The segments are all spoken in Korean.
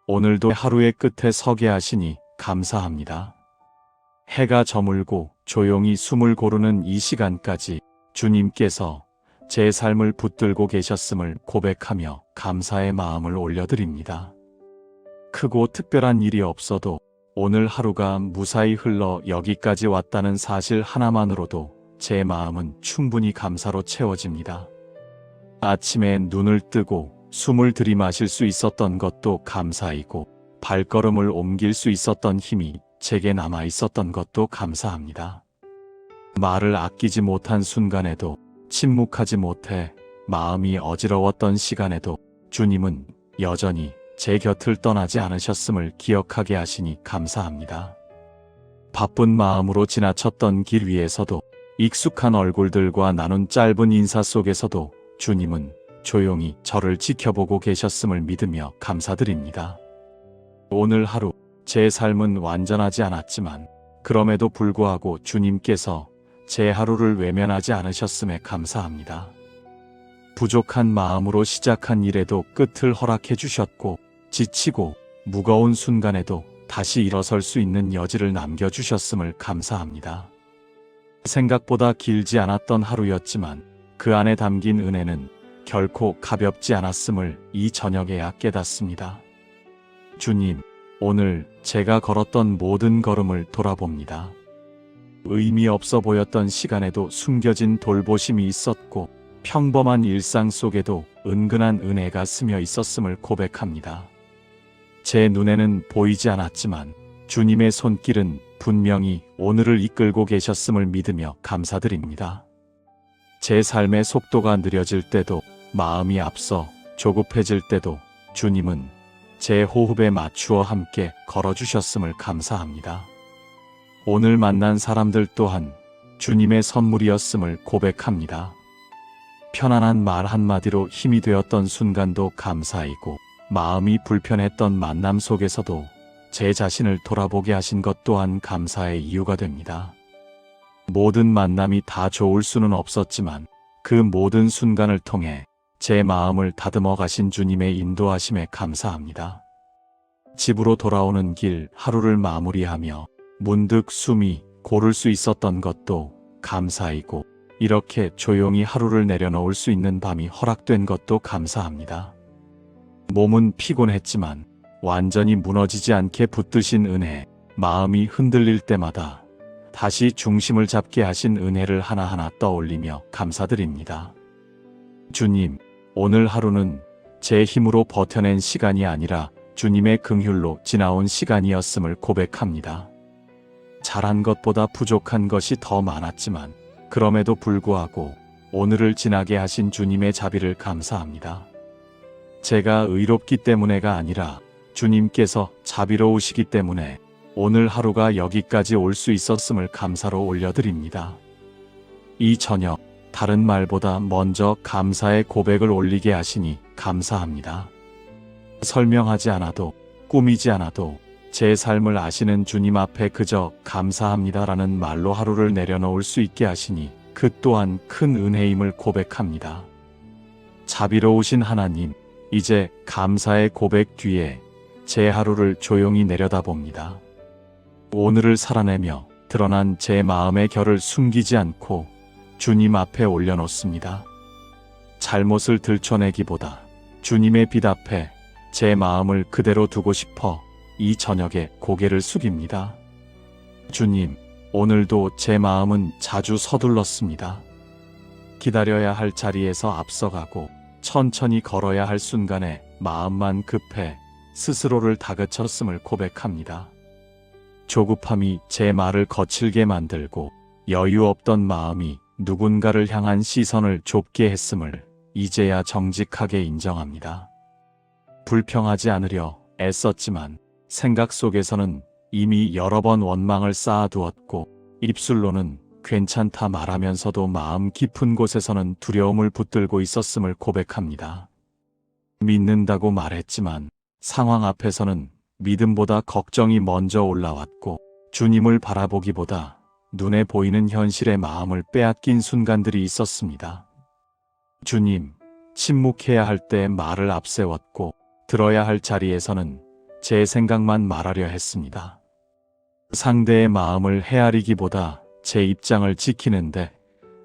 오늘도 하루의 끝에 서게 하시니 감사합니다. 해가 저물고 조용히 숨을 고르는 이 시간까지 주님께서 제 삶을 붙들고 계셨음을 고백하며 감사의 마음을 올려드립니다. 크고 특별한 일이 없어도 오늘 하루가 무사히 흘러 여기까지 왔다는 사실 하나만으로도 제 마음은 충분히 감사로 채워집니다. 아침에 눈을 뜨고 숨을 들이마실 수 있었던 것도 감사이고 발걸음을 옮길 수 있었던 힘이 제게 남아 있었던 것도 감사합니다. 말을 아끼지 못한 순간에도 침묵하지 못해 마음이 어지러웠던 시간에도 주님은 여전히 제 곁을 떠나지 않으셨음을 기억하게 하시니 감사합니다. 바쁜 마음으로 지나쳤던 길 위에서도 익숙한 얼굴들과 나눈 짧은 인사 속에서도 주님은 조용히 저를 지켜보고 계셨음을 믿으며 감사드립니다. 오늘 하루 제 삶은 완전하지 않았지만 그럼에도 불구하고 주님께서 제 하루를 외면하지 않으셨음에 감사합니다. 부족한 마음으로 시작한 일에도 끝을 허락해 주셨고 지치고 무거운 순간에도 다시 일어설 수 있는 여지를 남겨주셨음을 감사합니다. 생각보다 길지 않았던 하루였지만 그 안에 담긴 은혜는 결코 가볍지 않았음을 이 저녁에야 깨닫습니다. 주님, 오늘 제가 걸었던 모든 걸음을 돌아봅니다. 의미 없어 보였던 시간에도 숨겨진 돌보심이 있었고 평범한 일상 속에도 은근한 은혜가 스며 있었음을 고백합니다. 제 눈에는 보이지 않았지만 주님의 손길은 분명히 오늘을 이끌고 계셨음을 믿으며 감사드립니다. 제 삶의 속도가 느려질 때도 마음이 앞서 조급해질 때도 주님은 제 호흡에 맞추어 함께 걸어주셨음을 감사합니다. 오늘 만난 사람들 또한 주님의 선물이었음을 고백합니다. 편안한 말 한마디로 힘이 되었던 순간도 감사이고 마음이 불편했던 만남 속에서도 제 자신을 돌아보게 하신 것 또한 감사의 이유가 됩니다. 모든 만남이 다 좋을 수는 없었지만 그 모든 순간을 통해 제 마음을 다듬어 가신 주님의 인도하심에 감사합니다. 집으로 돌아오는 길 하루를 마무리하며 문득 숨이 고를 수 있었던 것도 감사이고 이렇게 조용히 하루를 내려놓을 수 있는 밤이 허락된 것도 감사합니다. 몸은 피곤했지만 완전히 무너지지 않게 붙드신 은혜, 마음이 흔들릴 때마다 다시 중심을 잡게 하신 은혜를 하나하나 떠올리며 감사드립니다. 주님, 오늘 하루는 제 힘으로 버텨낸 시간이 아니라 주님의 긍휼로 지나온 시간이었음을 고백합니다. 잘한 것보다 부족한 것이 더 많았지만 그럼에도 불구하고 오늘을 지나게 하신 주님의 자비를 감사합니다. 제가 의롭기 때문에가 아니라 주님께서 자비로우시기 때문에 오늘 하루가 여기까지 올 수 있었음을 감사로 올려드립니다. 이 저녁 다른 말보다 먼저 감사의 고백을 올리게 하시니 감사합니다. 설명하지 않아도 꾸미지 않아도 제 삶을 아시는 주님 앞에 그저 감사합니다라는 말로 하루를 내려놓을 수 있게 하시니 그 또한 큰 은혜임을 고백합니다. 자비로우신 하나님, 이제 감사의 고백 뒤에 제 하루를 조용히 내려다봅니다. 오늘을 살아내며 드러난 제 마음의 결을 숨기지 않고 주님 앞에 올려놓습니다. 잘못을 들춰내기보다 주님의 빛 앞에 제 마음을 그대로 두고 싶어 이 저녁에 고개를 숙입니다. 주님, 오늘도 제 마음은 자주 서둘렀습니다. 기다려야 할 자리에서 앞서가고 천천히 걸어야 할 순간에 마음만 급해 스스로를 다그쳤음을 고백합니다. 조급함이 제 말을 거칠게 만들고 여유 없던 마음이 누군가를 향한 시선을 좁게 했음을 이제야 정직하게 인정합니다. 불평하지 않으려 애썼지만 생각 속에서는 이미 여러 번 원망을 쌓아두었고 입술로는 괜찮다 말하면서도 마음 깊은 곳에서는 두려움을 붙들고 있었음을 고백합니다. 믿는다고 말했지만 상황 앞에서는 믿음보다 걱정이 먼저 올라왔고 주님을 바라보기보다 눈에 보이는 현실의 마음을 빼앗긴 순간들이 있었습니다. 주님, 침묵해야 할 때 말을 앞세웠고 들어야 할 자리에서는 제 생각만 말하려 했습니다. 상대의 마음을 헤아리기보다 제 입장을 지키는데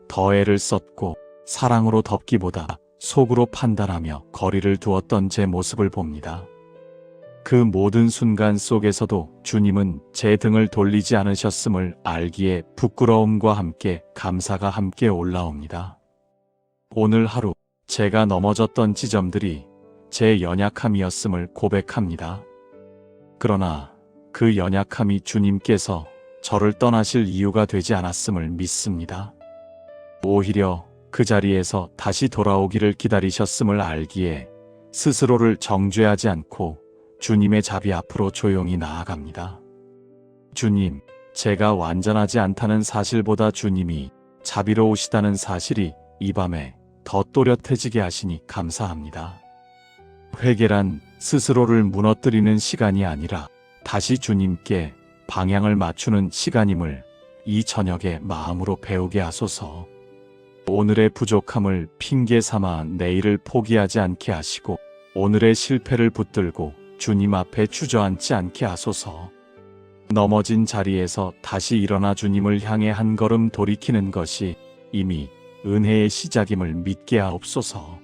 더 애를 썼고 사랑으로 덮기보다 속으로 판단하며 거리를 두었던 제 모습을 봅니다. 그 모든 순간 속에서도 주님은 제 등을 돌리지 않으셨음을 알기에 부끄러움과 함께 감사가 함께 올라옵니다. 오늘 하루 제가 넘어졌던 지점들이 제 연약함이었음을 고백합니다. 그러나 그 연약함이 주님께서 저를 떠나실 이유가 되지 않았음을 믿습니다. 오히려 그 자리에서 다시 돌아오기를 기다리셨음을 알기에 스스로를 정죄하지 않고 주님의 자비 앞으로 조용히 나아갑니다. 주님, 제가 완전하지 않다는 사실보다 주님이 자비로우시다는 사실이 이 밤에 더 또렷해지게 하시니 감사합니다. 회개란 스스로를 무너뜨리는 시간이 아니라 다시 주님께 방향을 맞추는 시간임을 이 저녁에 마음으로 배우게 하소서. 오늘의 부족함을 핑계 삼아 내일을 포기하지 않게 하시고 오늘의 실패를 붙들고 주님 앞에 주저앉지 않게 하소서. 넘어진 자리에서 다시 일어나 주님을 향해 한 걸음 돌이키는 것이 이미 은혜의 시작임을 믿게 하옵소서.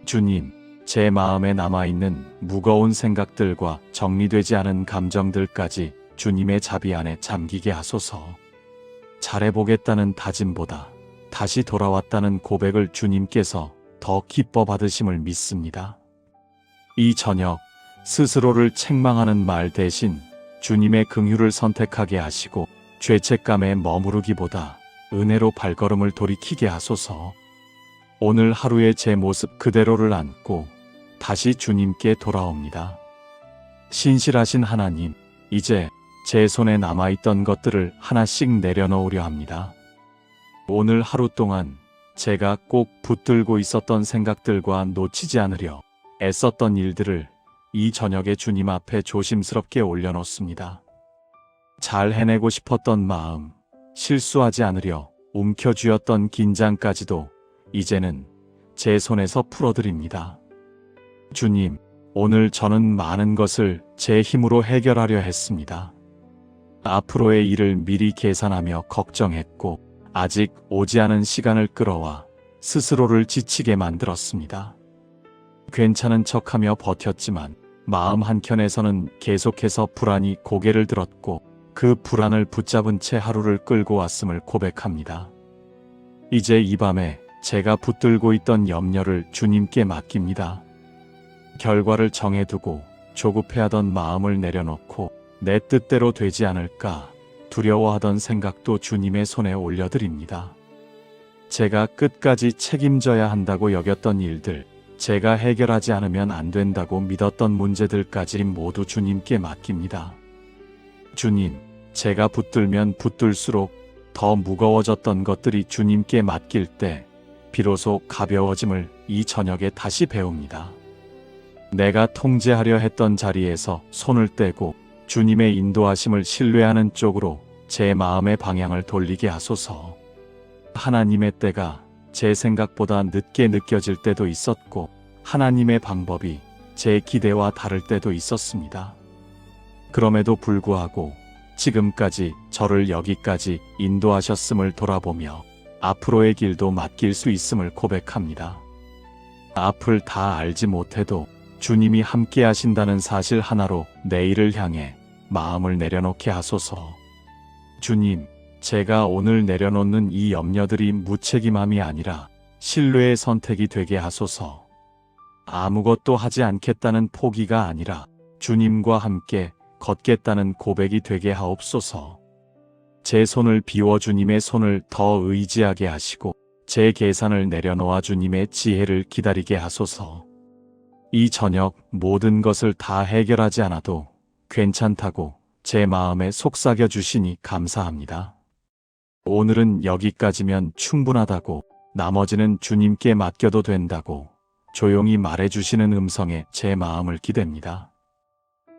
주님, 제 마음에 남아있는 무거운 생각들과 정리되지 않은 감정들까지 주님의 자비 안에 잠기게 하소서. 잘해보겠다는 다짐보다 다시 돌아왔다는 고백을 주님께서 더 기뻐 받으심을 믿습니다. 이 저녁 스스로를 책망하는 말 대신 주님의 긍휼을 선택하게 하시고 죄책감에 머무르기보다 은혜로 발걸음을 돌이키게 하소서. 오늘 하루의 제 모습 그대로를 안고 다시 주님께 돌아옵니다. 신실하신 하나님, 이제 제 손에 남아있던 것들을 하나씩 내려놓으려 합니다. 오늘 하루 동안 제가 꼭 붙들고 있었던 생각들과 놓치지 않으려 애썼던 일들을 이 저녁에 주님 앞에 조심스럽게 올려놓습니다. 잘 해내고 싶었던 마음, 실수하지 않으려 움켜쥐었던 긴장까지도 이제는 제 손에서 풀어드립니다. 주님, 오늘 저는 많은 것을 제 힘으로 해결하려 했습니다. 앞으로의 일을 미리 계산하며 걱정했고 아직 오지 않은 시간을 끌어와 스스로를 지치게 만들었습니다. 괜찮은 척하며 버텼지만 마음 한켠에서는 계속해서 불안이 고개를 들었고 그 불안을 붙잡은 채 하루를 끌고 왔음을 고백합니다. 이제 이 밤에 제가 붙들고 있던 염려를 주님께 맡깁니다. 결과를 정해두고 조급해하던 마음을 내려놓고 내 뜻대로 되지 않을까 두려워하던 생각도 주님의 손에 올려드립니다. 제가 끝까지 책임져야 한다고 여겼던 일들, 제가 해결하지 않으면 안 된다고 믿었던 문제들까지 모두 주님께 맡깁니다. 주님, 제가 붙들면 붙들수록 더 무거워졌던 것들이 주님께 맡길 때 비로소 가벼워짐을 이 저녁에 다시 배웁니다. 내가 통제하려 했던 자리에서 손을 떼고 주님의 인도하심을 신뢰하는 쪽으로 제 마음의 방향을 돌리게 하소서. 하나님의 때가 제 생각보다 늦게 느껴질 때도 있었고 하나님의 방법이 제 기대와 다를 때도 있었습니다. 그럼에도 불구하고 지금까지 저를 여기까지 인도하셨음을 돌아보며 앞으로의 길도 맡길 수 있음을 고백합니다. 앞을 다 알지 못해도 주님이 함께 하신다는 사실 하나로 내일을 향해 마음을 내려놓게 하소서. 주님, 제가 오늘 내려놓는 이 염려들이 무책임함이 아니라 신뢰의 선택이 되게 하소서. 아무것도 하지 않겠다는 포기가 아니라 주님과 함께 걷겠다는 고백이 되게 하옵소서. 제 손을 비워 주님의 손을 더 의지하게 하시고 제 계산을 내려놓아 주님의 지혜를 기다리게 하소서. 이 저녁 모든 것을 다 해결하지 않아도 괜찮다고 제 마음에 속삭여 주시니 감사합니다. 오늘은 여기까지면 충분하다고, 나머지는 주님께 맡겨도 된다고 조용히 말해주시는 음성에 제 마음을 기댑니다.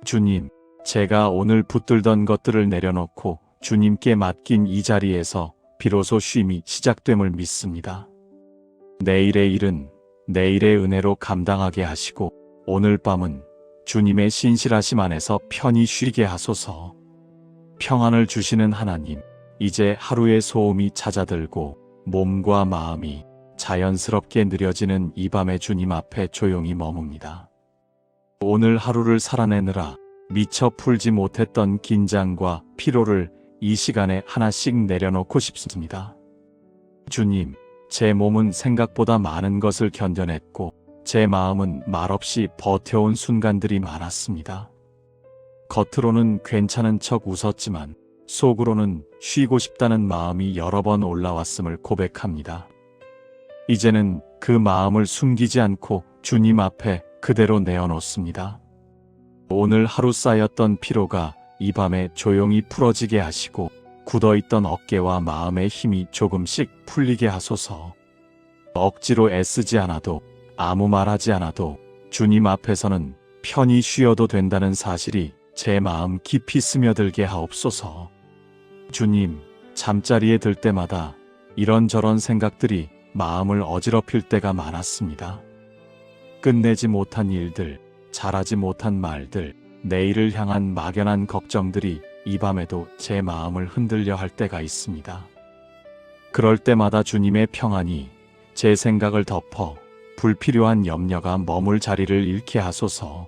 주님, 제가 오늘 붙들던 것들을 내려놓고 주님께 맡긴 이 자리에서 비로소 쉼이 시작됨을 믿습니다. 내일의 일은 내일의 은혜로 감당하게 하시고 오늘 밤은 주님의 신실하심 안에서 편히 쉬게 하소서. 평안을 주시는 하나님, 이제 하루의 소음이 잦아들고 몸과 마음이 자연스럽게 느려지는 이 밤에 주님 앞에 조용히 머뭅니다. 오늘 하루를 살아내느라 미처 풀지 못했던 긴장과 피로를 이 시간에 하나씩 내려놓고 싶습니다. 주님, 제 몸은 생각보다 많은 것을 견뎌냈고 제 마음은 말없이 버텨온 순간들이 많았습니다. 겉으로는 괜찮은 척 웃었지만 속으로는 쉬고 싶다는 마음이 여러 번 올라왔음을 고백합니다. 이제는 그 마음을 숨기지 않고 주님 앞에 그대로 내어놓습니다. 오늘 하루 쌓였던 피로가 이 밤에 조용히 풀어지게 하시고 굳어있던 어깨와 마음의 힘이 조금씩 풀리게 하소서. 억지로 애쓰지 않아도 아무 말하지 않아도 주님 앞에서는 편히 쉬어도 된다는 사실이 제 마음 깊이 스며들게 하옵소서. 주님, 잠자리에 들 때마다 이런저런 생각들이 마음을 어지럽힐 때가 많았습니다. 끝내지 못한 일들, 잘하지 못한 말들, 내일을 향한 막연한 걱정들이 이 밤에도 제 마음을 흔들려 할 때가 있습니다. 그럴 때마다 주님의 평안이 제 생각을 덮어 불필요한 염려가 머물 자리를 잃게 하소서.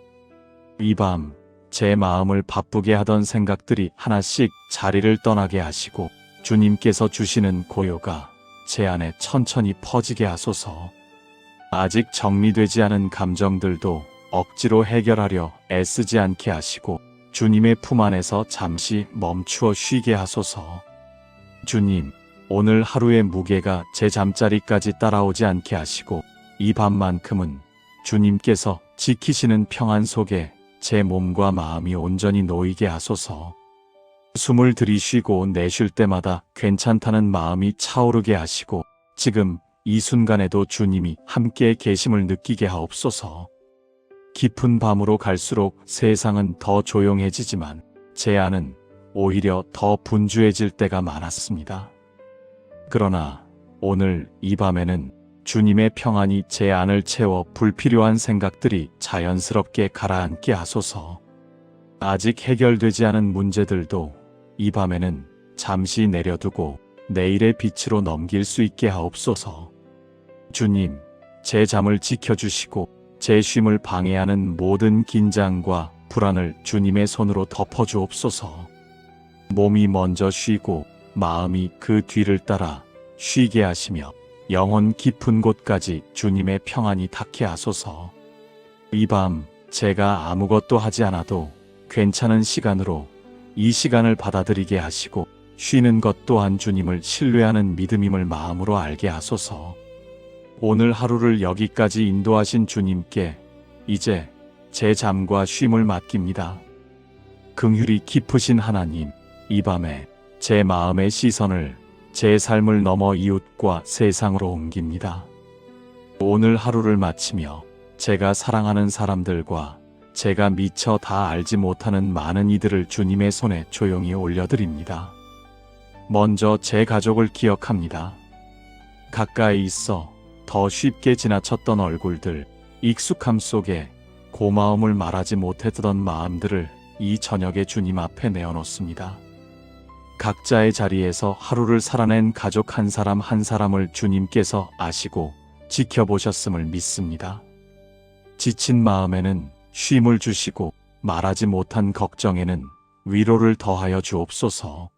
이 밤 제 마음을 바쁘게 하던 생각들이 하나씩 자리를 떠나게 하시고 주님께서 주시는 고요가 제 안에 천천히 퍼지게 하소서. 아직 정리되지 않은 감정들도 억지로 해결하려 애쓰지 않게 하시고 주님의 품 안에서 잠시 멈추어 쉬게 하소서. 주님, 오늘 하루의 무게가 제 잠자리까지 따라오지 않게 하시고 이 밤만큼은 주님께서 지키시는 평안 속에 제 몸과 마음이 온전히 놓이게 하소서. 숨을 들이쉬고 내쉴 때마다 괜찮다는 마음이 차오르게 하시고 지금 이 순간에도 주님이 함께 계심을 느끼게 하옵소서. 깊은 밤으로 갈수록 세상은 더 조용해지지만 제 안은 오히려 더 분주해질 때가 많았습니다. 그러나 오늘 이 밤에는 주님의 평안이 제 안을 채워 불필요한 생각들이 자연스럽게 가라앉게 하소서. 아직 해결되지 않은 문제들도 이 밤에는 잠시 내려두고 내일의 빛으로 넘길 수 있게 하옵소서. 주님, 제 잠을 지켜주시고 제 쉼을 방해하는 모든 긴장과 불안을 주님의 손으로 덮어주옵소서. 몸이 먼저 쉬고 마음이 그 뒤를 따라 쉬게 하시며 영혼 깊은 곳까지 주님의 평안이 닿게 하소서. 이 밤 제가 아무것도 하지 않아도 괜찮은 시간으로 이 시간을 받아들이게 하시고 쉬는 것 또한 주님을 신뢰하는 믿음임을 마음으로 알게 하소서. 오늘 하루를 여기까지 인도하신 주님께 이제 제 잠과 쉼을 맡깁니다. 긍휼이 깊으신 하나님, 이 밤에 제 마음의 시선을 제 삶을 넘어 이웃과 세상으로 옮깁니다. 오늘 하루를 마치며 제가 사랑하는 사람들과 제가 미처 다 알지 못하는 많은 이들을 주님의 손에 조용히 올려드립니다. 먼저 제 가족을 기억합니다. 가까이 있어 더 쉽게 지나쳤던 얼굴들, 익숙함 속에 고마움을 말하지 못했던 마음들을 이 저녁에 주님 앞에 내어놓습니다. 각자의 자리에서 하루를 살아낸 가족 한 사람 한 사람을 주님께서 아시고 지켜보셨음을 믿습니다. 지친 마음에는 쉼을 주시고 말하지 못한 걱정에는 위로를 더하여 주옵소서.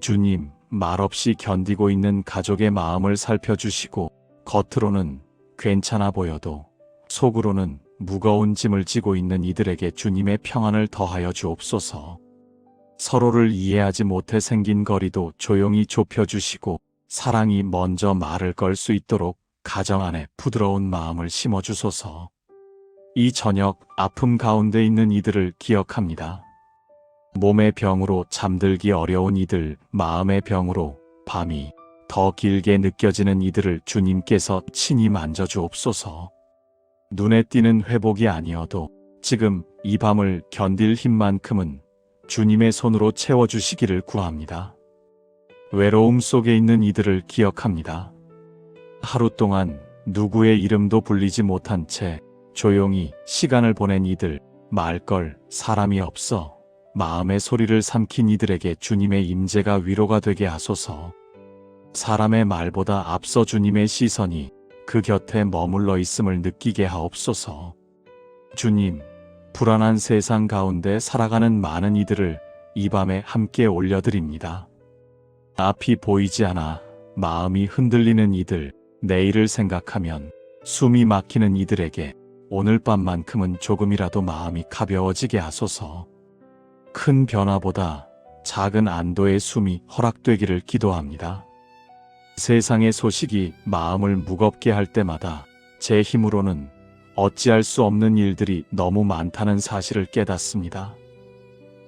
주님, 말없이 견디고 있는 가족의 마음을 살펴주시고 겉으로는 괜찮아 보여도 속으로는 무거운 짐을 지고 있는 이들에게 주님의 평안을 더하여 주옵소서. 서로를 이해하지 못해 생긴 거리도 조용히 좁혀주시고 사랑이 먼저 말을 걸 수 있도록 가정 안에 부드러운 마음을 심어주소서. 이 저녁 아픔 가운데 있는 이들을 기억합니다. 몸의 병으로 잠들기 어려운 이들, 마음의 병으로 밤이 더 길게 느껴지는 이들을 주님께서 친히 만져주옵소서. 눈에 띄는 회복이 아니어도 지금 이 밤을 견딜 힘만큼은 주님의 손으로 채워주시기를 구합니다. 외로움 속에 있는 이들을 기억합니다. 하루 동안 누구의 이름도 불리지 못한 채 조용히 시간을 보낸 이들, 말걸 사람이 없어 마음의 소리를 삼킨 이들에게 주님의 임재가 위로가 되게 하소서. 사람의 말보다 앞서 주님의 시선이 그 곁에 머물러 있음을 느끼게 하옵소서. 주님, 불안한 세상 가운데 살아가는 많은 이들을 이 밤에 함께 올려드립니다. 앞이 보이지 않아 마음이 흔들리는 이들, 내일을 생각하면 숨이 막히는 이들에게 오늘 밤만큼은 조금이라도 마음이 가벼워지게 하소서. 큰 변화보다 작은 안도의 숨이 허락되기를 기도합니다. 세상의 소식이 마음을 무겁게 할 때마다 제 힘으로는 어찌할 수 없는 일들이 너무 많다는 사실을 깨닫습니다.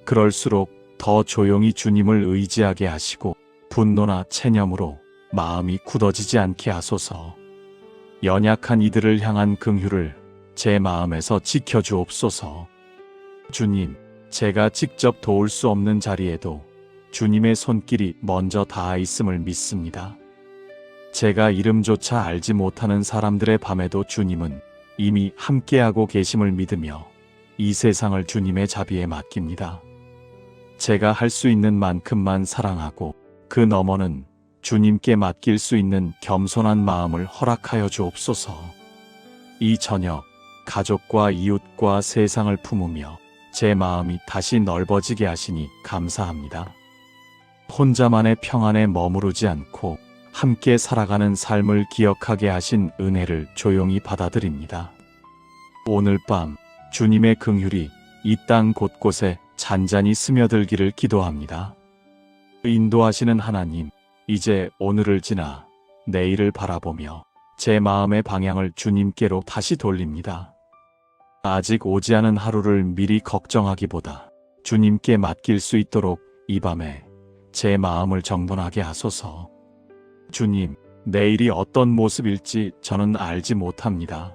그럴수록 더 조용히 주님을 의지하게 하시고 분노나 체념으로 마음이 굳어지지 않게 하소서. 연약한 이들을 향한 긍휼을 제 마음에서 지켜주옵소서. 주님, 제가 직접 도울 수 없는 자리에도 주님의 손길이 먼저 닿아 있음을 믿습니다. 제가 이름조차 알지 못하는 사람들의 밤에도 주님은 이미 함께하고 계심을 믿으며 이 세상을 주님의 자비에 맡깁니다. 제가 할 수 있는 만큼만 사랑하고 그 너머는 주님께 맡길 수 있는 겸손한 마음을 허락하여 주옵소서. 이 저녁 가족과 이웃과 세상을 품으며 제 마음이 다시 넓어지게 하시니 감사합니다. 혼자만의 평안에 머무르지 않고 함께 살아가는 삶을 기억하게 하신 은혜를 조용히 받아들입니다. 오늘 밤 주님의 긍휼이 이 땅 곳곳에 잔잔히 스며들기를 기도합니다. 인도하시는 하나님, 이제 오늘을 지나 내일을 바라보며 제 마음의 방향을 주님께로 다시 돌립니다. 아직 오지 않은 하루를 미리 걱정하기보다 주님께 맡길 수 있도록 이 밤에 제 마음을 정돈하게 하소서. 주님, 내일이 어떤 모습일지 저는 알지 못합니다.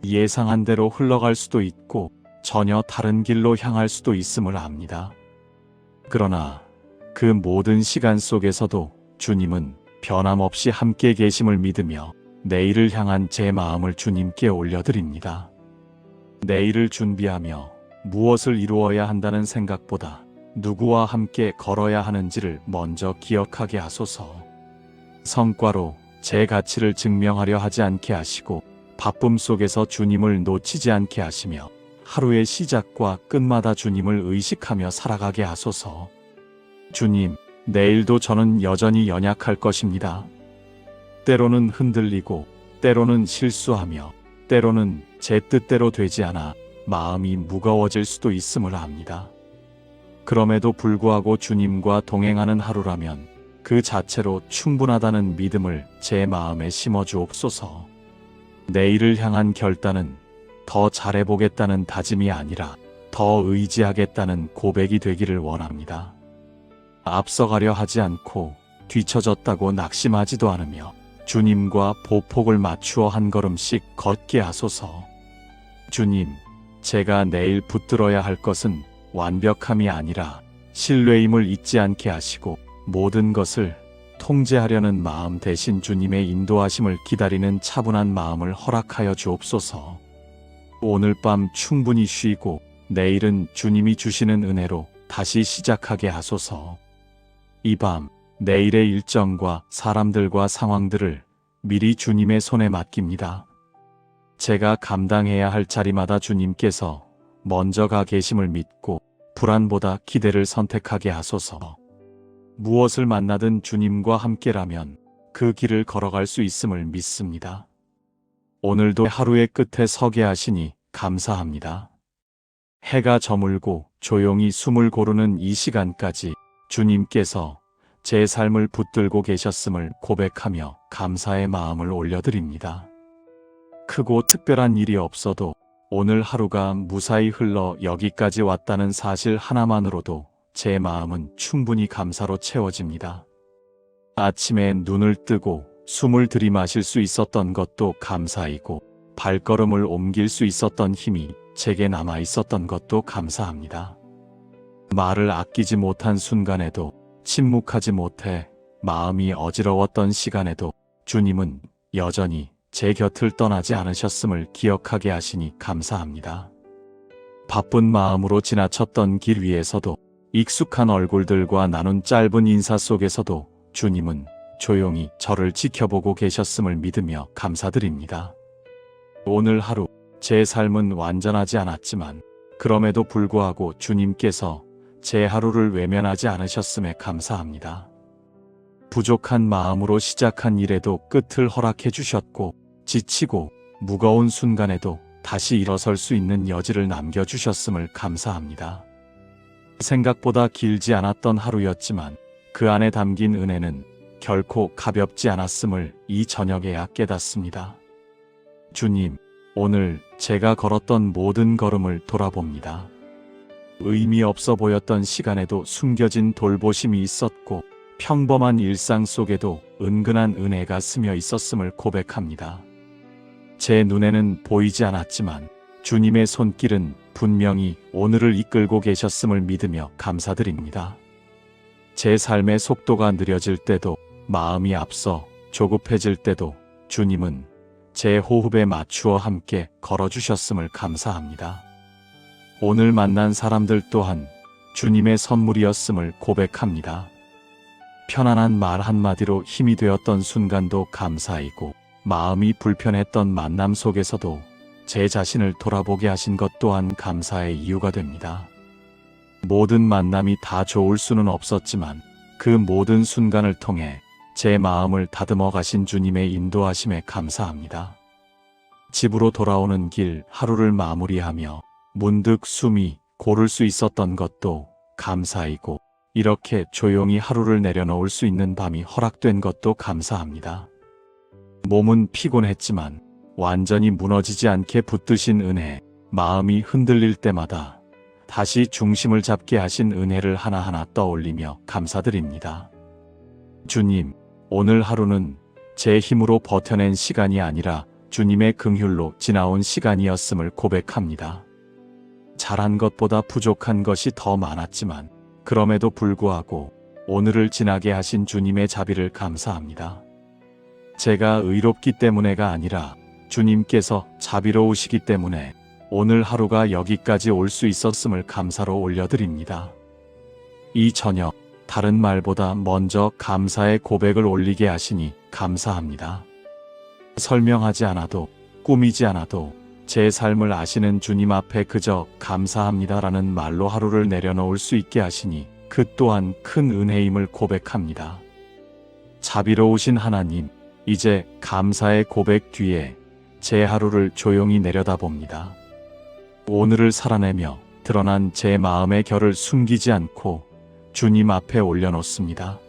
예상한 대로 흘러갈 수도 있고 전혀 다른 길로 향할 수도 있음을 압니다. 그러나 그 모든 시간 속에서도 주님은 변함없이 함께 계심을 믿으며 내일을 향한 제 마음을 주님께 올려드립니다. 내일을 준비하며 무엇을 이루어야 한다는 생각보다 누구와 함께 걸어야 하는지를 먼저 기억하게 하소서. 성과로 제 가치를 증명하려 하지 않게 하시고 바쁨 속에서 주님을 놓치지 않게 하시며 하루의 시작과 끝마다 주님을 의식하며 살아가게 하소서. 주님, 내일도 저는 여전히 연약할 것입니다. 때로는 흔들리고 때로는 실수하며 때로는 제 뜻대로 되지 않아 마음이 무거워질 수도 있음을 압니다. 그럼에도 불구하고 주님과 동행하는 하루라면 그 자체로 충분하다는 믿음을 제 마음에 심어주옵소서. 내일을 향한 결단은 더 잘해보겠다는 다짐이 아니라 더 의지하겠다는 고백이 되기를 원합니다. 앞서가려 하지 않고 뒤처졌다고 낙심하지도 않으며 주님과 보폭을 맞추어 한 걸음씩 걷게 하소서. 주님, 제가 내일 붙들어야 할 것은 완벽함이 아니라 신뢰임을 잊지 않게 하시고 모든 것을 통제하려는 마음 대신 주님의 인도하심을 기다리는 차분한 마음을 허락하여 주옵소서. 오늘 밤 충분히 쉬고 내일은 주님이 주시는 은혜로 다시 시작하게 하소서. 이 밤 내일의 일정과 사람들과 상황들을 미리 주님의 손에 맡깁니다. 제가 감당해야 할 자리마다 주님께서 먼저 가 계심을 믿고 불안보다 기대를 선택하게 하소서. 무엇을 만나든 주님과 함께라면 그 길을 걸어갈 수 있음을 믿습니다. 오늘도 하루의 끝에 서게 하시니 감사합니다. 해가 저물고 조용히 숨을 고르는 이 시간까지 주님께서 제 삶을 붙들고 계셨음을 고백하며 감사의 마음을 올려드립니다. 크고 특별한 일이 없어도 오늘 하루가 무사히 흘러 여기까지 왔다는 사실 하나만으로도 제 마음은 충분히 감사로 채워집니다. 아침에 눈을 뜨고 숨을 들이마실 수 있었던 것도 감사이고 발걸음을 옮길 수 있었던 힘이 제게 남아 있었던 것도 감사합니다. 말을 아끼지 못한 순간에도 침묵하지 못해 마음이 어지러웠던 시간에도 주님은 여전히 제 곁을 떠나지 않으셨음을 기억하게 하시니 감사합니다. 바쁜 마음으로 지나쳤던 길 위에서도 익숙한 얼굴들과 나눈 짧은 인사 속에서도 주님은 조용히 저를 지켜보고 계셨음을 믿으며 감사드립니다. 오늘 하루 제 삶은 완전하지 않았지만 그럼에도 불구하고 주님께서 제 하루를 외면하지 않으셨음에 감사합니다. 부족한 마음으로 시작한 일에도 끝을 허락해 주셨고 지치고 무거운 순간에도 다시 일어설 수 있는 여지를 남겨주셨음을 감사합니다. 생각보다 길지 않았던 하루였지만 그 안에 담긴 은혜는 결코 가볍지 않았음을 이 저녁에야 깨닫습니다. 주님, 오늘 제가 걸었던 모든 걸음을 돌아봅니다. 의미 없어 보였던 시간에도 숨겨진 돌보심이 있었고 평범한 일상 속에도 은근한 은혜가 스며 있었음을 고백합니다. 제 눈에는 보이지 않았지만 주님의 손길은 분명히 오늘을 이끌고 계셨음을 믿으며 감사드립니다. 제 삶의 속도가 느려질 때도 마음이 앞서 조급해질 때도 주님은 제 호흡에 맞추어 함께 걸어주셨음을 감사합니다. 오늘 만난 사람들 또한 주님의 선물이었음을 고백합니다. 편안한 말 한마디로 힘이 되었던 순간도 감사이고 마음이 불편했던 만남 속에서도 제 자신을 돌아보게 하신 것 또한 감사의 이유가 됩니다. 모든 만남이 다 좋을 수는 없었지만 그 모든 순간을 통해 제 마음을 다듬어 가신 주님의 인도하심에 감사합니다. 집으로 돌아오는 길 하루를 마무리하며 문득 숨이 고를 수 있었던 것도 감사이고 이렇게 조용히 하루를 내려놓을 수 있는 밤이 허락된 것도 감사합니다. 몸은 피곤했지만 완전히 무너지지 않게 붙드신 은혜, 마음이 흔들릴 때마다 다시 중심을 잡게 하신 은혜를 하나하나 떠올리며 감사드립니다. 주님, 오늘 하루는 제 힘으로 버텨낸 시간이 아니라 주님의 긍휼로 지나온 시간이었음을 고백합니다. 잘한 것보다 부족한 것이 더 많았지만 그럼에도 불구하고 오늘을 지나게 하신 주님의 자비를 감사합니다. 제가 의롭기 때문에가 아니라 주님께서 자비로우시기 때문에 오늘 하루가 여기까지 올 수 있었음을 감사로 올려드립니다. 이 저녁 다른 말보다 먼저 감사의 고백을 올리게 하시니 감사합니다. 설명하지 않아도 꾸미지 않아도 제 삶을 아시는 주님 앞에 그저 감사합니다라는 말로 하루를 내려놓을 수 있게 하시니 그 또한 큰 은혜임을 고백합니다. 자비로우신 하나님, 이제 감사의 고백 뒤에 제 하루를 조용히 내려다봅니다. 오늘을 살아내며 드러난 제 마음의 결을 숨기지 않고 주님 앞에 올려놓습니다.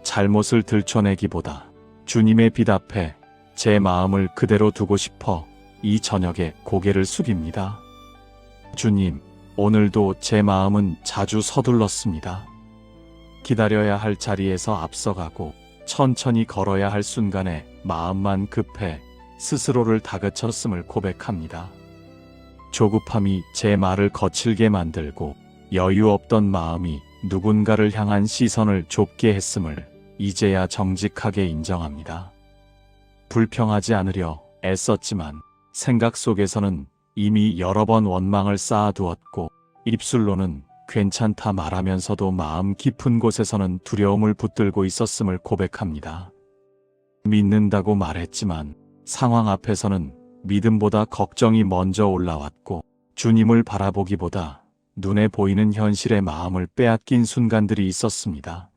잘못을 들춰내기보다 주님의 빛 앞에 제 마음을 그대로 두고 싶어 이 저녁에 고개를 숙입니다. 주님, 오늘도 제 마음은 자주 서둘렀습니다. 기다려야 할 자리에서 앞서가고 천천히 걸어야 할 순간에 마음만 급해 스스로를 다그쳤음을 고백합니다. 조급함이 제 말을 거칠게 만들고 여유 없던 마음이 누군가를 향한 시선을 좁게 했음을 이제야 정직하게 인정합니다. 불평하지 않으려 애썼지만 생각 속에서는 이미 여러 번 원망을 쌓아두었고 입술로는 괜찮다 말하면서도 마음 깊은 곳에서는 두려움을 붙들고 있었음을 고백합니다. 믿는다고 말했지만 상황 앞에서는 믿음보다 걱정이 먼저 올라왔고 주님을 바라보기보다 눈에 보이는 현실의 마음을 빼앗긴 순간들이 있었습니다.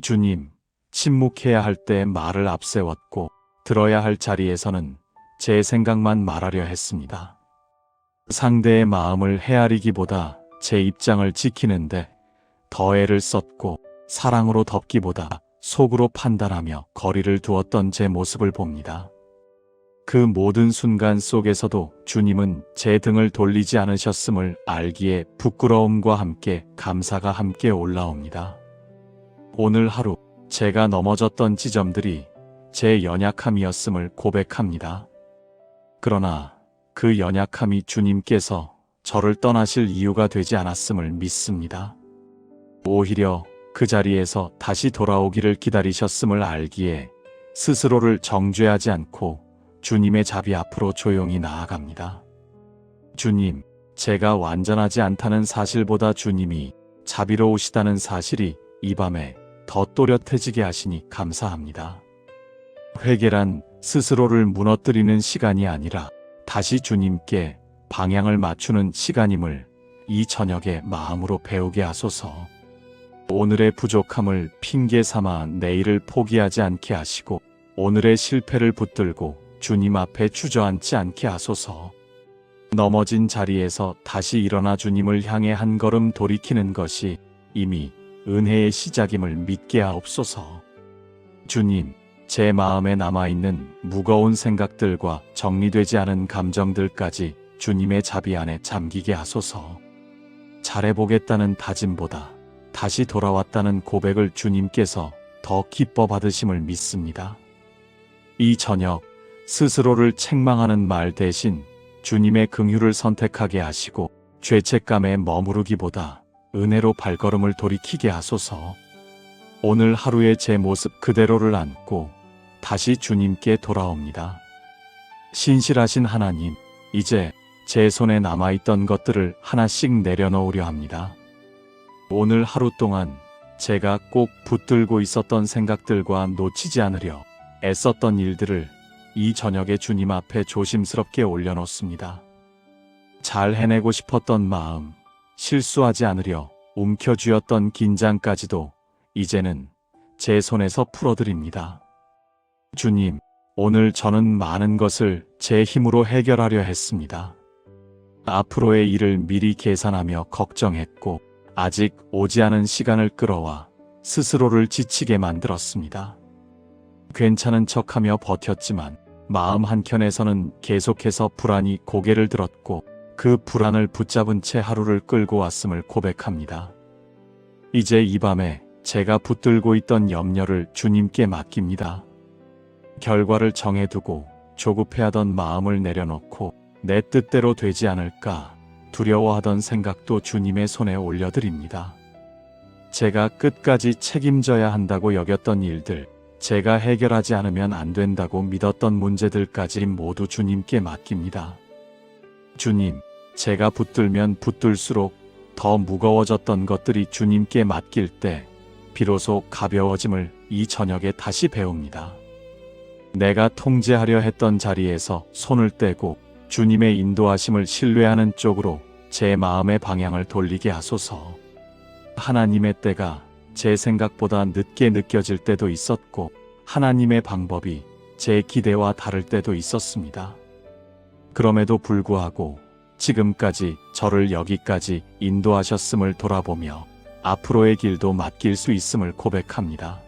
주님, 침묵해야 할 때 말을 앞세웠고 들어야 할 자리에서는 제 생각만 말하려 했습니다. 상대의 마음을 헤아리기보다 제 입장을 지키는데 더 애를 썼고 사랑으로 덮기보다 속으로 판단하며 거리를 두었던 제 모습을 봅니다. 그 모든 순간 속에서도 주님은 제 등을 돌리지 않으셨음을 알기에 부끄러움과 함께 감사가 함께 올라옵니다. 오늘 하루 제가 넘어졌던 지점들이 제 연약함이었음을 고백합니다. 그러나 그 연약함이 주님께서 저를 떠나실 이유가 되지 않았음을 믿습니다. 오히려 그 자리에서 다시 돌아오기를 기다리셨음을 알기에 스스로를 정죄하지 않고 주님의 자비 앞으로 조용히 나아갑니다. 주님, 제가 완전하지 않다는 사실보다 주님이 자비로우시다는 사실이 이 밤에 더 또렷해지게 하시니 감사합니다. 회개란 스스로를 무너뜨리는 시간이 아니라 다시 주님께 방향을 맞추는 시간임을 이 저녁에 마음으로 배우게 하소서. 오늘의 부족함을 핑계 삼아 내일을 포기하지 않게 하시고 오늘의 실패를 붙들고 주님 앞에 주저앉지 않게 하소서. 넘어진 자리에서 다시 일어나 주님을 향해 한 걸음 돌이키는 것이 이미 은혜의 시작임을 믿게 하옵소서. 주님, 제 마음에 남아있는 무거운 생각들과 정리되지 않은 감정들까지 주님의 자비 안에 잠기게 하소서. 잘해보겠다는 다짐보다 다시 돌아왔다는 고백을 주님께서 더 기뻐 받으심을 믿습니다. 이 저녁 스스로를 책망하는 말 대신 주님의 긍휼을 선택하게 하시고 죄책감에 머무르기보다 은혜로 발걸음을 돌이키게 하소서. 오늘 하루의 제 모습 그대로를 안고 다시 주님께 돌아옵니다. 신실하신 하나님, 이제 제 손에 남아있던 것들을 하나씩 내려놓으려 합니다. 오늘 하루 동안 제가 꼭 붙들고 있었던 생각들과 놓치지 않으려 애썼던 일들을 이 저녁에 주님 앞에 조심스럽게 올려놓습니다. 잘 해내고 싶었던 마음, 실수하지 않으려 움켜쥐었던 긴장까지도 이제는 제 손에서 풀어드립니다. 주님, 오늘 저는 많은 것을 제 힘으로 해결하려 했습니다. 앞으로의 일을 미리 계산하며 걱정했고 아직 오지 않은 시간을 끌어와 스스로를 지치게 만들었습니다. 괜찮은 척하며 버텼지만 마음 한켠에서는 계속해서 불안이 고개를 들었고 그 불안을 붙잡은 채 하루를 끌고 왔음을 고백합니다. 이제 이 밤에 제가 붙들고 있던 염려를 주님께 맡깁니다. 결과를 정해두고 조급해하던 마음을 내려놓고 내 뜻대로 되지 않을까 두려워하던 생각도 주님의 손에 올려드립니다. 제가 끝까지 책임져야 한다고 여겼던 일들, 제가 해결하지 않으면 안 된다고 믿었던 문제들까지 모두 주님께 맡깁니다. 주님, 제가 붙들면 붙들수록 더 무거워졌던 것들이 주님께 맡길 때 비로소 가벼워짐을 이 저녁에 다시 배웁니다. 내가 통제하려 했던 자리에서 손을 떼고 주님의 인도하심을 신뢰하는 쪽으로 제 마음의 방향을 돌리게 하소서. 하나님의 때가 제 생각보다 늦게 느껴질 때도 있었고 하나님의 방법이 제 기대와 다를 때도 있었습니다. 그럼에도 불구하고 지금까지 저를 여기까지 인도하셨음을 돌아보며 앞으로의 길도 맡길 수 있음을 고백합니다.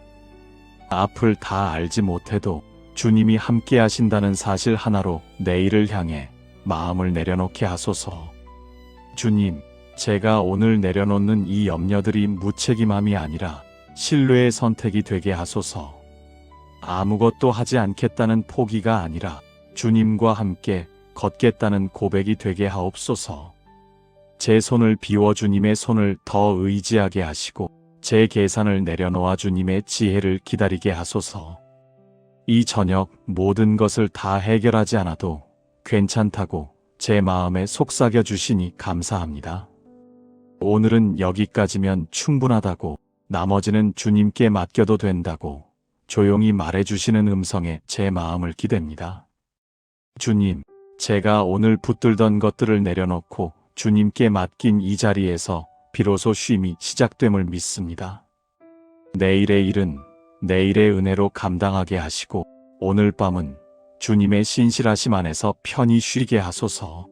앞을 다 알지 못해도 주님이 함께 하신다는 사실 하나로 내일을 향해 마음을 내려놓게 하소서. 주님, 제가 오늘 내려놓는 이 염려들이 무책임함이 아니라 신뢰의 선택이 되게 하소서. 아무것도 하지 않겠다는 포기가 아니라 주님과 함께 걷겠다는 고백이 되게 하옵소서. 제 손을 비워 주님의 손을 더 의지하게 하시고 제 계산을 내려놓아 주님의 지혜를 기다리게 하소서. 이 저녁 모든 것을 다 해결하지 않아도 괜찮다고 제 마음에 속삭여 주시니 감사합니다. 오늘은 여기까지면 충분하다고 나머지는 주님께 맡겨도 된다고 조용히 말해주시는 음성에 제 마음을 기댑니다. 주님, 제가 오늘 붙들던 것들을 내려놓고 주님께 맡긴 이 자리에서 비로소 쉼이 시작됨을 믿습니다. 내일의 일은 내일의 은혜로 감당하게 하시고 오늘 밤은 주님의 신실하심 안에서 편히 쉬게 하소서.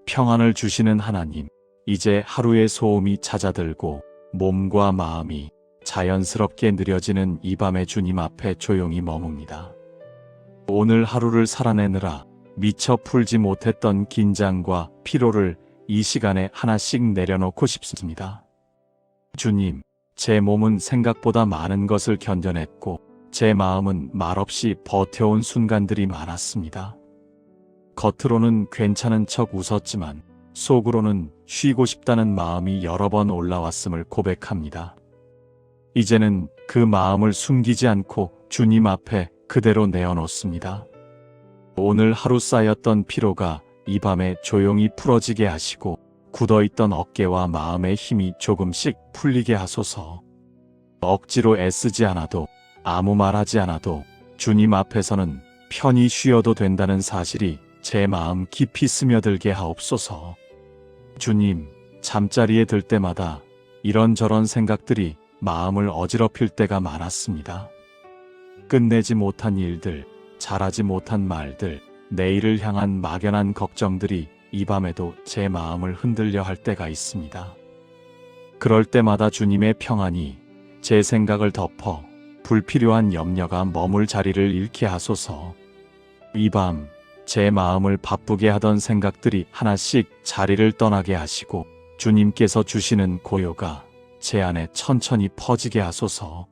평안을 주시는 하나님, 이제 하루의 소음이 잦아들고 몸과 마음이 자연스럽게 느려지는 이 밤에 주님 앞에 조용히 머뭅니다. 오늘 하루를 살아내느라 미처 풀지 못했던 긴장과 피로를 이 시간에 하나씩 내려놓고 싶습니다. 주님, 제 몸은 생각보다 많은 것을 견뎌냈고 제 마음은 말없이 버텨온 순간들이 많았습니다. 겉으로는 괜찮은 척 웃었지만 속으로는 쉬고 싶다는 마음이 여러 번 올라왔음을 고백합니다. 이제는 그 마음을 숨기지 않고 주님 앞에 그대로 내어놓습니다. 오늘 하루 쌓였던 피로가 이 밤에 조용히 풀어지게 하시고 굳어있던 어깨와 마음의 힘이 조금씩 풀리게 하소서. 억지로 애쓰지 않아도 아무 말하지 않아도 주님 앞에서는 편히 쉬어도 된다는 사실이 제 마음 깊이 스며들게 하옵소서. 주님, 잠자리에 들 때마다 이런저런 생각들이 마음을 어지럽힐 때가 많았습니다. 끝내지 못한 일들, 잘하지 못한 말들, 내일을 향한 막연한 걱정들이 이 밤에도 제 마음을 흔들려 할 때가 있습니다. 그럴 때마다 주님의 평안이 제 생각을 덮어 불필요한 염려가 머물 자리를 잃게 하소서. 이 밤 제 마음을 바쁘게 하던 생각들이 하나씩 자리를 떠나게 하시고 주님께서 주시는 고요가 제 안에 천천히 퍼지게 하소서.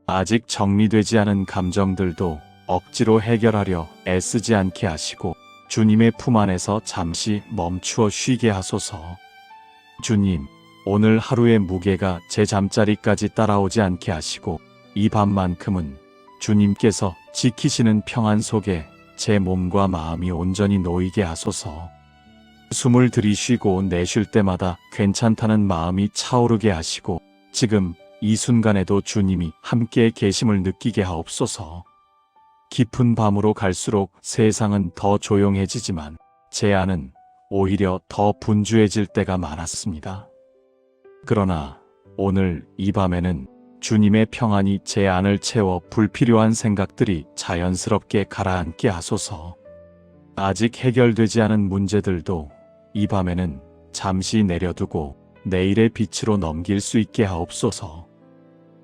아직 정리되지 않은 감정들도 억지로 해결하려 애쓰지 않게 하시고 주님의 품 안에서 잠시 멈추어 쉬게 하소서. 주님, 오늘 하루의 무게가 제 잠자리까지 따라오지 않게 하시고 이 밤만큼은 주님께서 지키시는 평안 속에 제 몸과 마음이 온전히 놓이게 하소서. 숨을 들이쉬고 내쉴 때마다 괜찮다는 마음이 차오르게 하시고 지금 이 순간에도 주님이 함께 계심을 느끼게 하옵소서. 깊은 밤으로 갈수록 세상은 더 조용해지지만 제 안은 오히려 더 분주해질 때가 많았습니다. 그러나 오늘 이 밤에는 주님의 평안이 제 안을 채워 불필요한 생각들이 자연스럽게 가라앉게 하소서. 아직 해결되지 않은 문제들도 이 밤에는 잠시 내려두고 내일의 빛으로 넘길 수 있게 하옵소서.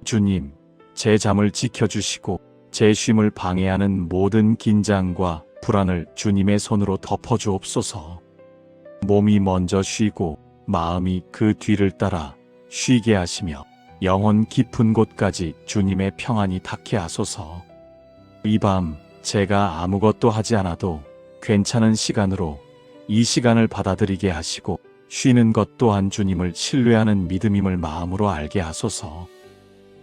주님, 제 잠을 지켜주시고 제 쉼을 방해하는 모든 긴장과 불안을 주님의 손으로 덮어주옵소서. 몸이 먼저 쉬고 마음이 그 뒤를 따라 쉬게 하시며 영혼 깊은 곳까지 주님의 평안이 닿게 하소서. 이 밤 제가 아무것도 하지 않아도 괜찮은 시간으로 이 시간을 받아들이게 하시고 쉬는 것 또한 주님을 신뢰하는 믿음임을 마음으로 알게 하소서.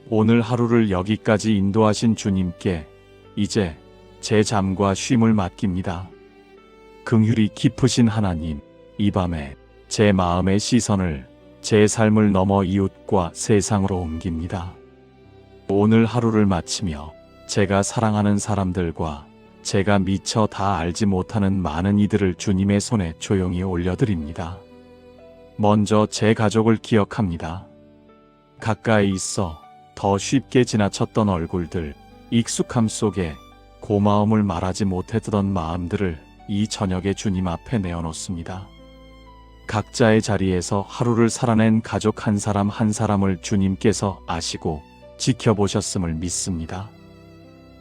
오늘 하루를 여기까지 인도하신 주님께 이제 제 잠과 쉼을 맡깁니다. 긍휼이 깊으신 하나님, 이 밤에 제 마음의 시선을 제 삶을 넘어 이웃과 세상으로 옮깁니다. 오늘 하루를 마치며 제가 사랑하는 사람들과 제가 미처 다 알지 못하는 많은 이들을 주님의 손에 조용히 올려드립니다. 먼저 제 가족을 기억합니다. 가까이 있어 더 쉽게 지나쳤던 얼굴들, 익숙함 속에 고마움을 말하지 못했던 마음들을 이 저녁에 주님 앞에 내어놓습니다. 각자의 자리에서 하루를 살아낸 가족 한 사람 한 사람을 주님께서 아시고 지켜보셨음을 믿습니다.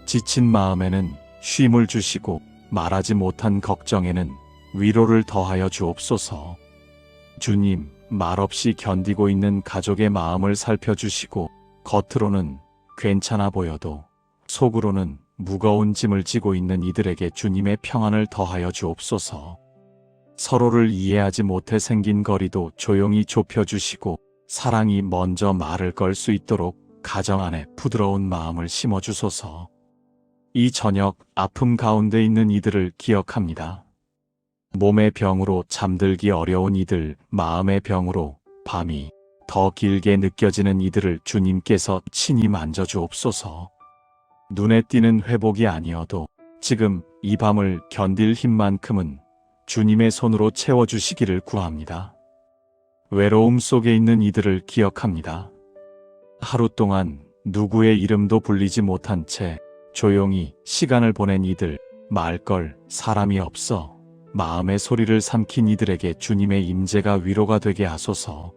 지친 마음에는 쉼을 주시고 말하지 못한 걱정에는 위로를 더하여 주옵소서. 주님, 말없이 견디고 있는 가족의 마음을 살펴주시고 겉으로는 괜찮아 보여도 속으로는 무거운 짐을 지고 있는 이들에게 주님의 평안을 더하여 주옵소서. 서로를 이해하지 못해 생긴 거리도 조용히 좁혀주시고 사랑이 먼저 말을 걸 수 있도록 가정 안에 부드러운 마음을 심어주소서. 이 저녁 아픔 가운데 있는 이들을 기억합니다. 몸의 병으로 잠들기 어려운 이들, 마음의 병으로 밤이 더 길게 느껴지는 이들을 주님께서 친히 만져주옵소서. 눈에 띄는 회복이 아니어도 지금 이 밤을 견딜 힘만큼은 주님의 손으로 채워주시기를 구합니다. 외로움 속에 있는 이들을 기억합니다. 하루 동안 누구의 이름도 불리지 못한 채 조용히 시간을 보낸 이들, 말걸 사람이 없어 마음의 소리를 삼킨 이들에게 주님의 임재가 위로가 되게 하소서.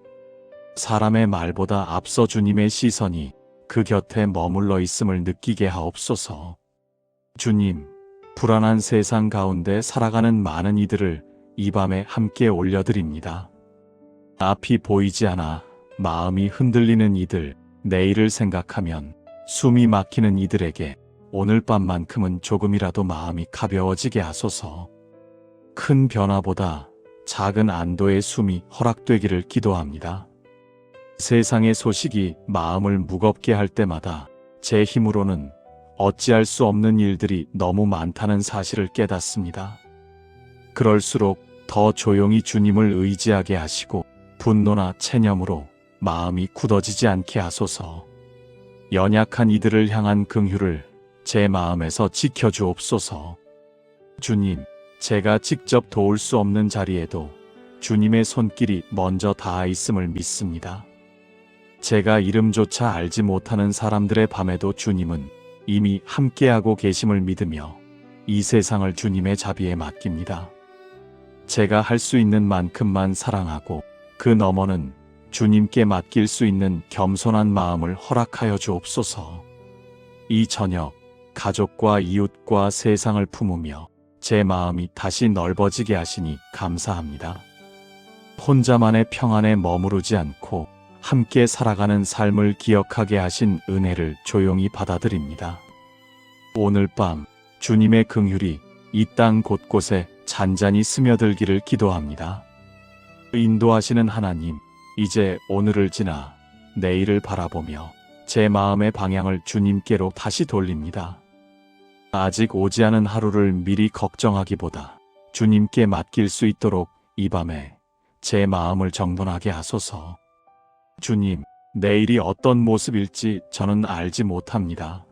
사람의 말보다 앞서 주님의 시선이 그 곁에 머물러 있음을 느끼게 하옵소서. 주님, 불안한 세상 가운데 살아가는 많은 이들을 이 밤에 함께 올려드립니다. 앞이 보이지 않아 마음이 흔들리는 이들, 내일을 생각하면 숨이 막히는 이들에게 오늘 밤만큼은 조금이라도 마음이 가벼워지게 하소서. 큰 변화보다 작은 안도의 숨이 허락되기를 기도합니다. 세상의 소식이 마음을 무겁게 할 때마다 제 힘으로는 어찌할 수 없는 일들이 너무 많다는 사실을 깨닫습니다. 그럴수록 더 조용히 주님을 의지하게 하시고 분노나 체념으로 마음이 굳어지지 않게 하소서. 연약한 이들을 향한 긍휼을 제 마음에서 지켜주옵소서. 주님, 제가 직접 도울 수 없는 자리에도 주님의 손길이 먼저 닿아 있음을 믿습니다. 제가 이름조차 알지 못하는 사람들의 밤에도 주님은 이미 함께하고 계심을 믿으며 이 세상을 주님의 자비에 맡깁니다. 제가 할 수 있는 만큼만 사랑하고 그 너머는 주님께 맡길 수 있는 겸손한 마음을 허락하여 주옵소서. 이 저녁 가족과 이웃과 세상을 품으며 제 마음이 다시 넓어지게 하시니 감사합니다. 혼자만의 평안에 머무르지 않고 함께 살아가는 삶을 기억하게 하신 은혜를 조용히 받아들입니다. 오늘 밤 주님의 긍휼이 이 땅 곳곳에 잔잔히 스며들기를 기도합니다. 인도하시는 하나님, 이제 오늘을 지나 내일을 바라보며 제 마음의 방향을 주님께로 다시 돌립니다. 아직 오지 않은 하루를 미리 걱정하기보다 주님께 맡길 수 있도록 이 밤에 제 마음을 정돈하게 하소서. 주님, 내일이 어떤 모습일지 저는 알지 못합니다.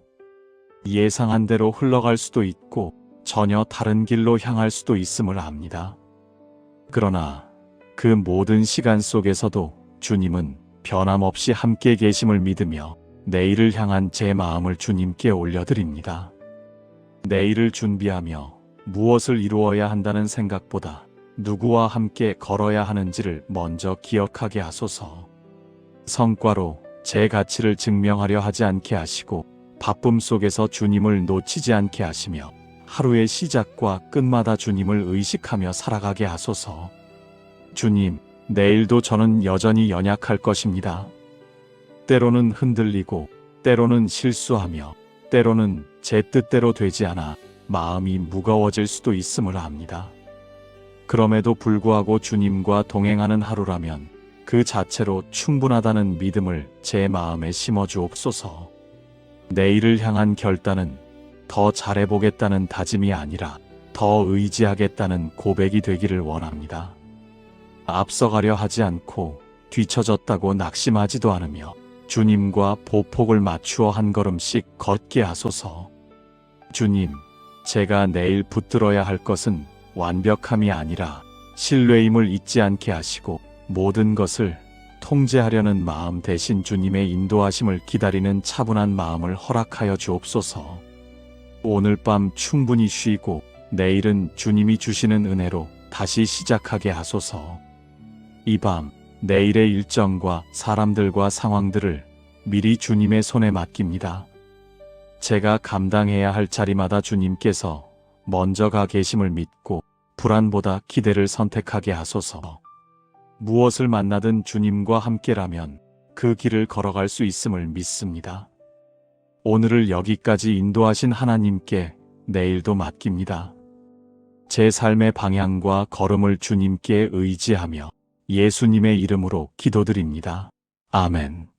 예상한 대로 흘러갈 수도 있고 전혀 다른 길로 향할 수도 있음을 압니다. 그러나 그 모든 시간 속에서도 주님은 변함없이 함께 계심을 믿으며 내일을 향한 제 마음을 주님께 올려드립니다. 내일을 준비하며 무엇을 이루어야 한다는 생각보다 누구와 함께 걸어야 하는지를 먼저 기억하게 하소서. 성과로 제 가치를 증명하려 하지 않게 하시고 바쁨 속에서 주님을 놓치지 않게 하시며 하루의 시작과 끝마다 주님을 의식하며 살아가게 하소서. 주님, 내일도 저는 여전히 연약할 것입니다. 때로는 흔들리고 때로는 실수하며 때로는 제 뜻대로 되지 않아 마음이 무거워질 수도 있음을 압니다. 그럼에도 불구하고 주님과 동행하는 하루라면 그 자체로 충분하다는 믿음을 제 마음에 심어주옵소서. 내일을 향한 결단은 더 잘해보겠다는 다짐이 아니라 더 의지하겠다는 고백이 되기를 원합니다. 앞서가려 하지 않고 뒤처졌다고 낙심하지도 않으며 주님과 보폭을 맞추어 한 걸음씩 걷게 하소서. 주님, 제가 내일 붙들어야 할 것은 완벽함이 아니라 신뢰임을 잊지 않게 하시고 모든 것을 통제하려는 마음 대신 주님의 인도하심을 기다리는 차분한 마음을 허락하여 주옵소서. 오늘 밤 충분히 쉬고 내일은 주님이 주시는 은혜로 다시 시작하게 하소서. 이 밤 내일의 일정과 사람들과 상황들을 미리 주님의 손에 맡깁니다. 제가 감당해야 할 자리마다 주님께서 먼저 가 계심을 믿고 불안보다 기대를 선택하게 하소서. 무엇을 만나든 주님과 함께라면 그 길을 걸어갈 수 있음을 믿습니다. 오늘을 여기까지 인도하신 하나님께 내일도 맡깁니다. 제 삶의 방향과 걸음을 주님께 의지하며 예수님의 이름으로 기도드립니다. 아멘.